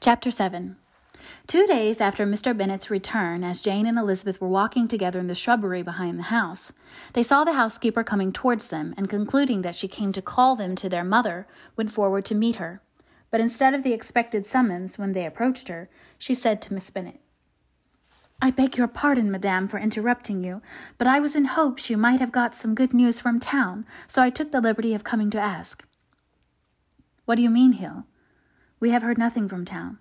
Chapter 7. 2 days after Mr. Bennet's return, as Jane and Elizabeth were walking together in the shrubbery behind the house, they saw the housekeeper coming towards them, and concluding that she came to call them to their mother, went forward to meet her. But instead of the expected summons, when they approached her, she said to Miss Bennet, "I beg your pardon, madame, for interrupting you, but I was in hopes you might have got some good news from town, so I took the liberty of coming to ask." "What do you mean, Hill? We have heard nothing from town."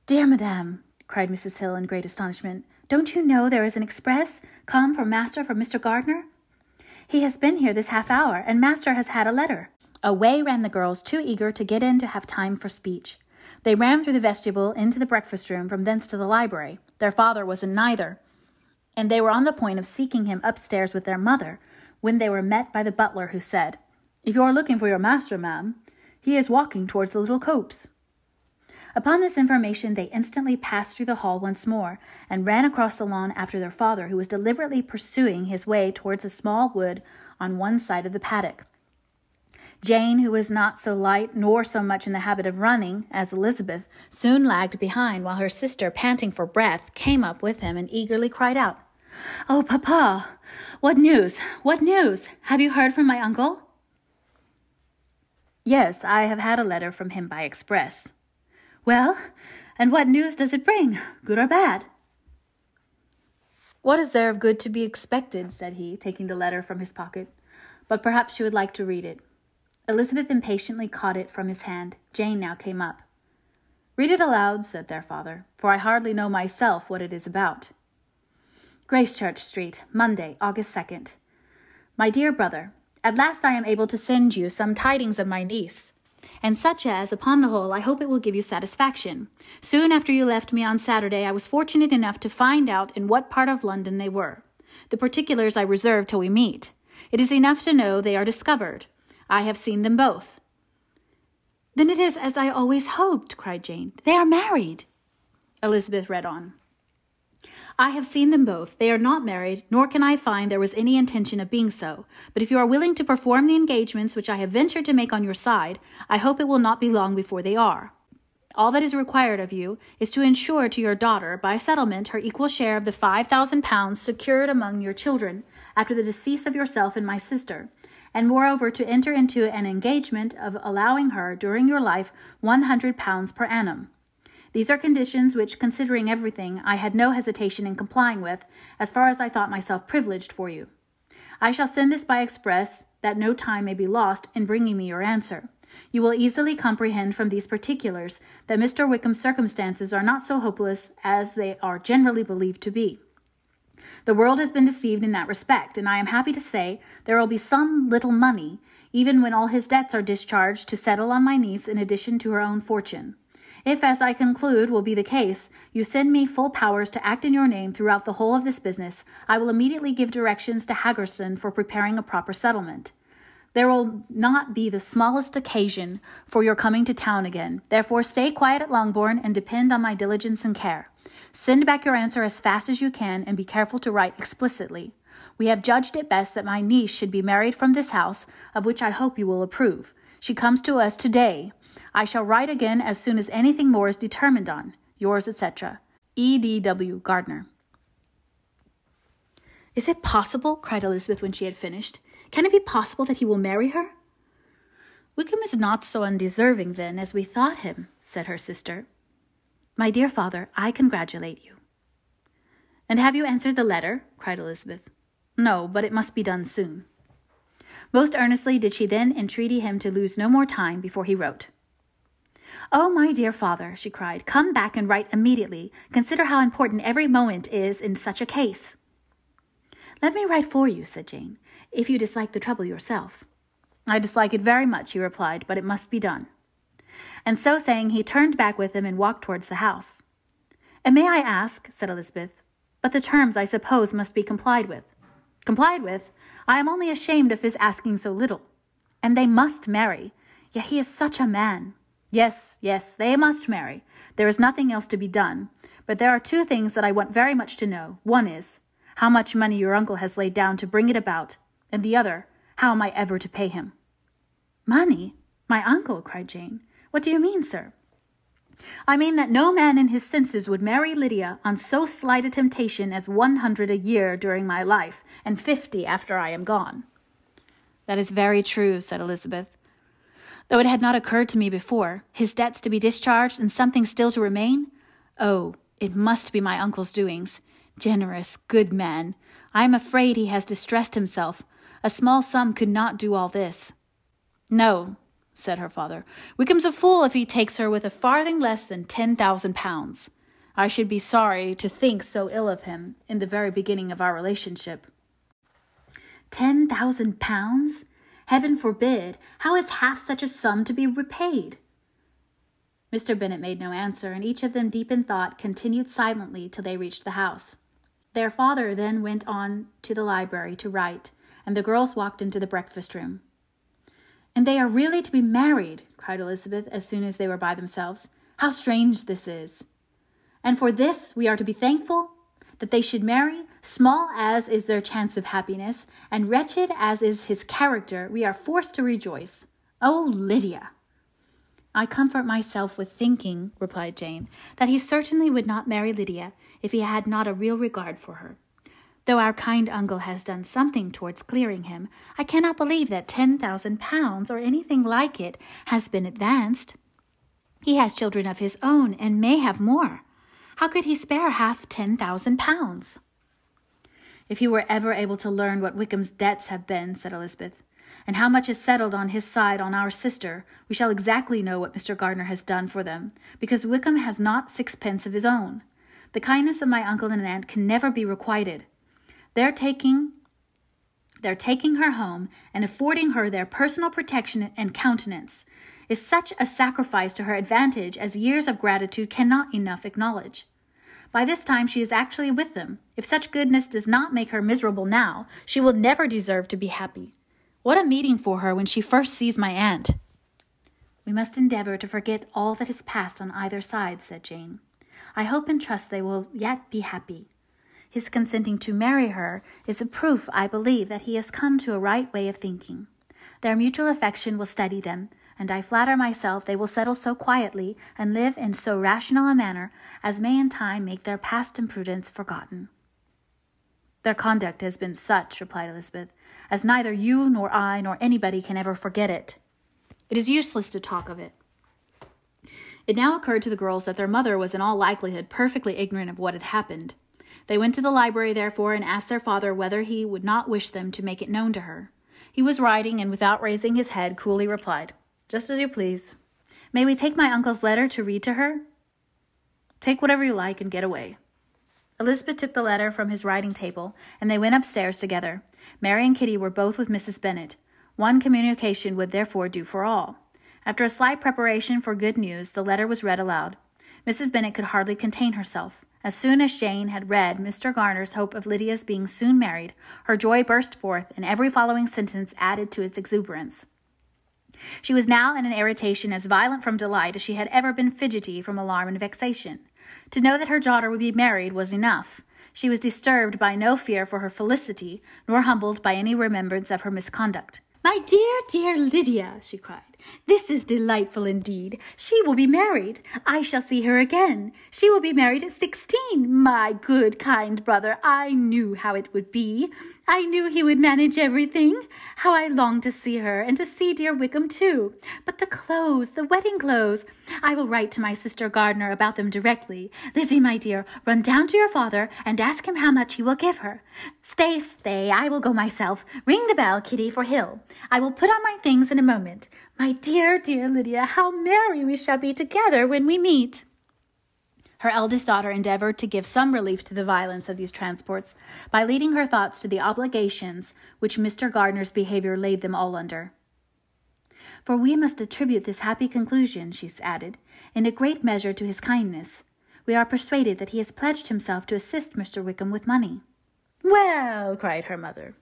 "Dear madame," cried Mrs. Hill in great astonishment, "don't you know there is an express come from master for Mr. Gardner? He has been here this half hour, and master has had a letter." Away ran the girls, too eager to get in to have time for speech. They ran through the vestibule into the breakfast room, from thence to the library. Their father was in neither, and they were on the point of seeking him upstairs with their mother, when they were met by the butler, who said, "If you are looking for your master, ma'am, he is walking towards the little copse." Upon this information, they instantly passed through the hall once more, and ran across the lawn after their father, who was deliberately pursuing his way towards a small wood on one side of the paddock. Jane, who was not so light nor so much in the habit of running as Elizabeth, soon lagged behind, while her sister, panting for breath, came up with him and eagerly cried out, "Oh, papa! What news? What news? Have you heard from my uncle?" "Yes, I have had a letter from him by express." "Well, and what news does it bring, good or bad?" "What is there of good to be expected?" said he, taking the letter from his pocket. "But perhaps you would like to read it." Elizabeth impatiently caught it from his hand. Jane now came up. "Read it aloud," said their father, "for I hardly know myself what it is about." "Gracechurch Street, Monday, August 2nd. My dear brother, at last I am able to send you some tidings of my niece, and such as, upon the whole, I hope it will give you satisfaction. Soon after you left me on Saturday, I was fortunate enough to find out in what part of London they were. The particulars I reserve till we meet. It is enough to know they are discovered. I have seen them both." "Then it is as I always hoped," cried Jane. "They are married." Elizabeth read on. "I have seen them both. They are not married, nor can I find there was any intention of being so. But if you are willing to perform the engagements which I have ventured to make on your side, I hope it will not be long before they are. All that is required of you is to ensure to your daughter, by settlement, her equal share of the 5,000 pounds secured among your children after the decease of yourself and my sister, and moreover to enter into an engagement of allowing her, during your life, 100 pounds per annum. These are conditions which, considering everything, I had no hesitation in complying with, as far as I thought myself privileged for you. I shall send this by express, that no time may be lost in bringing me your answer. You will easily comprehend from these particulars that Mr. Wickham's circumstances are not so hopeless as they are generally believed to be. The world has been deceived in that respect, and I am happy to say there will be some little money, even when all his debts are discharged, to settle on my niece in addition to her own fortune. If, as I conclude will be the case, you send me full powers to act in your name throughout the whole of this business, I will immediately give directions to Haggerston for preparing a proper settlement. There will not be the smallest occasion for your coming to town again. Therefore stay quiet at Longbourn, and depend on my diligence and care. Send back your answer as fast as you can, and be careful to write explicitly. We have judged it best that my niece should be married from this house, of which I hope you will approve. She comes to us today. I shall write again as soon as anything more is determined on. Yours, etc., E.D.W. Gardner." "Is it possible?" cried Elizabeth when she had finished. "Can it be possible that he will marry her?" "Wickham is not so undeserving, then, as we thought him," said her sister. "My dear father, I congratulate you." "And have you answered the letter?" cried Elizabeth. "No, but it must be done soon." Most earnestly did she then entreaty him to lose no more time before he wrote. "Oh, my dear father," she cried, "come back and write immediately. Consider how important every moment is in such a case." "Let me write for you," said Jane, "if you dislike the trouble yourself." "I dislike it very much," he replied, "but it must be done." And so saying, he turned back with him and walked towards the house. "And may I ask," said Elizabeth, "but the terms, I suppose, must be complied with." "Complied with? I am only ashamed of his asking so little. And they must marry. Yet he is such a man." Yes, they must marry. There is nothing else to be done. But there are 2 things that I want very much to know. One is, how much money your uncle has laid down to bring it about, and the other, how am I ever to pay him?" "Money? My uncle?" cried Jane. "What do you mean, sir?" I mean that no man in his senses would marry Lydia on so slight a temptation as 100 a year during my life, and 50 after I am gone." "That is very true," said Elizabeth. "Though it had not occurred to me before, his debts to be discharged and something still to remain? Oh, it must be my uncle's doings. Generous, good man. I am afraid he has distressed himself. A small sum could not do all this." "No," said her father. "Wickham's a fool if he takes her with a farthing less than 10,000 pounds. I should be sorry to think so ill of him in the very beginning of our relationship." 10,000 pounds? Heaven forbid! How is half such a sum to be repaid? Mr. Bennet made no answer, and each of them, deep in thought, continued silently till they reached the house. Their father then went on to the library to write, and the girls walked into the breakfast-room. "And they are really to be married," cried Elizabeth, as soon as they were by themselves. "How strange this is! And for this we are to be thankful? That they should marry, small as is their chance of happiness, and wretched as is his character, we are forced to rejoice. Oh, Lydia!" "I comfort myself with thinking," replied Jane, "that he certainly would not marry Lydia if he had not a real regard for her. Though our kind uncle has done something towards clearing him, I cannot believe that 10,000 pounds, or anything like it, has been advanced. He has children of his own, and may have more. How could he spare half 10,000 pounds? "If he were ever able to learn what Wickham's debts have been," said Elizabeth, "and how much is settled on his side on our sister, we shall exactly know what Mr. Gardiner has done for them, because Wickham has not 6 pence of his own. The kindness of my uncle and aunt can never be requited. Their taking her home and affording her their personal protection and countenance is such a sacrifice to her advantage as years of gratitude cannot enough acknowledge. By this time she is actually with them. If such goodness does not make her miserable now, she will never deserve to be happy. What a meeting for her when she first sees my aunt!" "We must endeavor to forget all that has passed on either side," said Jane. "I hope and trust they will yet be happy. His consenting to marry her is a proof, I believe, that he has come to a right way of thinking. Their mutual affection will steady them, and I flatter myself they will settle so quietly and live in so rational a manner as may in time make their past imprudence forgotten." "Their conduct has been such," replied Elizabeth, "as neither you nor I nor anybody can ever forget it. It is useless to talk of it." It now occurred to the girls that their mother was in all likelihood perfectly ignorant of what had happened. They went to the library, therefore, and asked their father whether he would not wish them to make it known to her. He was writing, and without raising his head, coolly replied, "Just as you please. May we take my uncle's letter to read to her?" "Take whatever you like and get away." Elizabeth took the letter from his writing table, and they went upstairs together. Mary and Kitty were both with Mrs. Bennet. One communication would therefore do for all. After a slight preparation for good news, the letter was read aloud. Mrs. Bennet could hardly contain herself. As soon as Jane had read Mr. Gardiner's hope of Lydia's being soon married, her joy burst forth, and every following sentence added to its exuberance. She was now in an irritation as violent from delight as she had ever been fidgety from alarm and vexation. To know that her daughter would be married was enough. She was disturbed by no fear for her felicity, nor humbled by any remembrance of her misconduct. "My dear, dear Lydia," she cried, "this is delightful indeed. She will be married. I shall see her again. She will be married at 16. My good, kind brother, I knew how it would be. I knew he would manage everything. How I long to see her, and to see dear Wickham too. But the clothes, the wedding clothes. I will write to my sister Gardiner about them directly. Lizzie, my dear, run down to your father and ask him how much he will give her. Stay, I will go myself. Ring the bell, Kitty, for Hill. I will put on my things in a moment. My dear, dear Lydia, how merry we shall be together when we meet." Her eldest daughter endeavored to give some relief to the violence of these transports by leading her thoughts to the obligations which Mr. Gardiner's behavior laid them all under. "For we must attribute this happy conclusion," she added, "in a great measure to his kindness. We are persuaded that he has pledged himself to assist Mr. Wickham with money." "Well," cried her mother,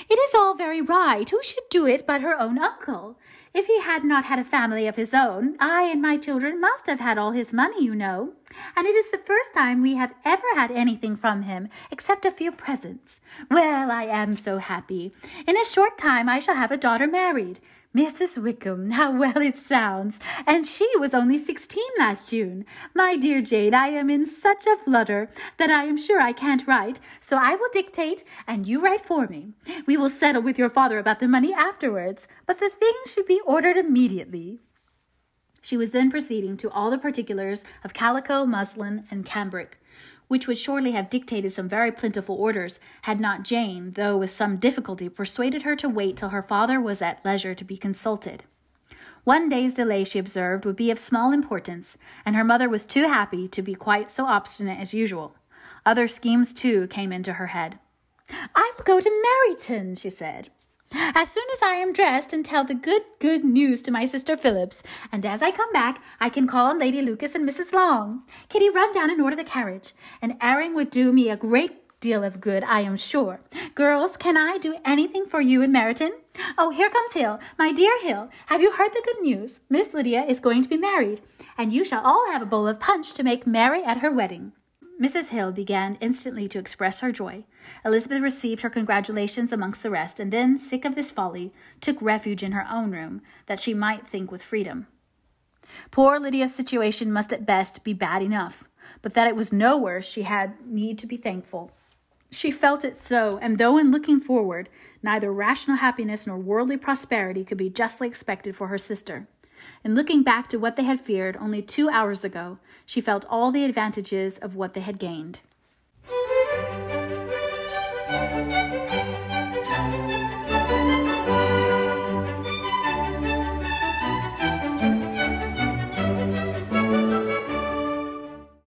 "it is all very right. Who should do it but her own uncle? If he had not had a family of his own, I and my children must have had all his money, you know. And it is the first time we have ever had anything from him, except a few presents. Well, I am so happy. In a short time I shall have a daughter married. Mrs. Wickham, how well it sounds! And she was only 16 last June. My dear Jane, I am in such a flutter that I am sure I can't write, so I will dictate and you write for me. We will settle with your father about the money afterwards, but the things should be ordered immediately. She was then proceeding to all the particulars of calico, muslin, and cambric, which would surely have dictated some very plentiful orders, had not Jane, though with some difficulty, persuaded her to wait till her father was at leisure to be consulted. One day's delay, she observed, would be of small importance, and her mother was too happy to be quite so obstinate as usual. Other schemes, too, came into her head. "I will go to Meryton," she said, "as soon as I am dressed, and tell the good news to my sister Phillips, and as I come back, I can call on Lady Lucas and Mrs. Long. Kitty, run down and order the carriage. An airing would do me a great deal of good, I am sure. Girls, can I do anything for you in Meryton? Oh, here comes Hill. My dear Hill, have you heard the good news? Miss Lydia is going to be married, and you shall all have a bowl of punch to make merry at her wedding." Mrs. Hill began instantly to express her joy. Elizabeth received her congratulations amongst the rest, and then, sick of this folly, took refuge in her own room, that she might think with freedom. Poor Lydia's situation must at best be bad enough, but that it was no worse she had need to be thankful. She felt it so, and though in looking forward, neither rational happiness nor worldly prosperity could be justly expected for her sister, in looking back to what they had feared only 2 hours ago, she felt all the advantages of what they had gained.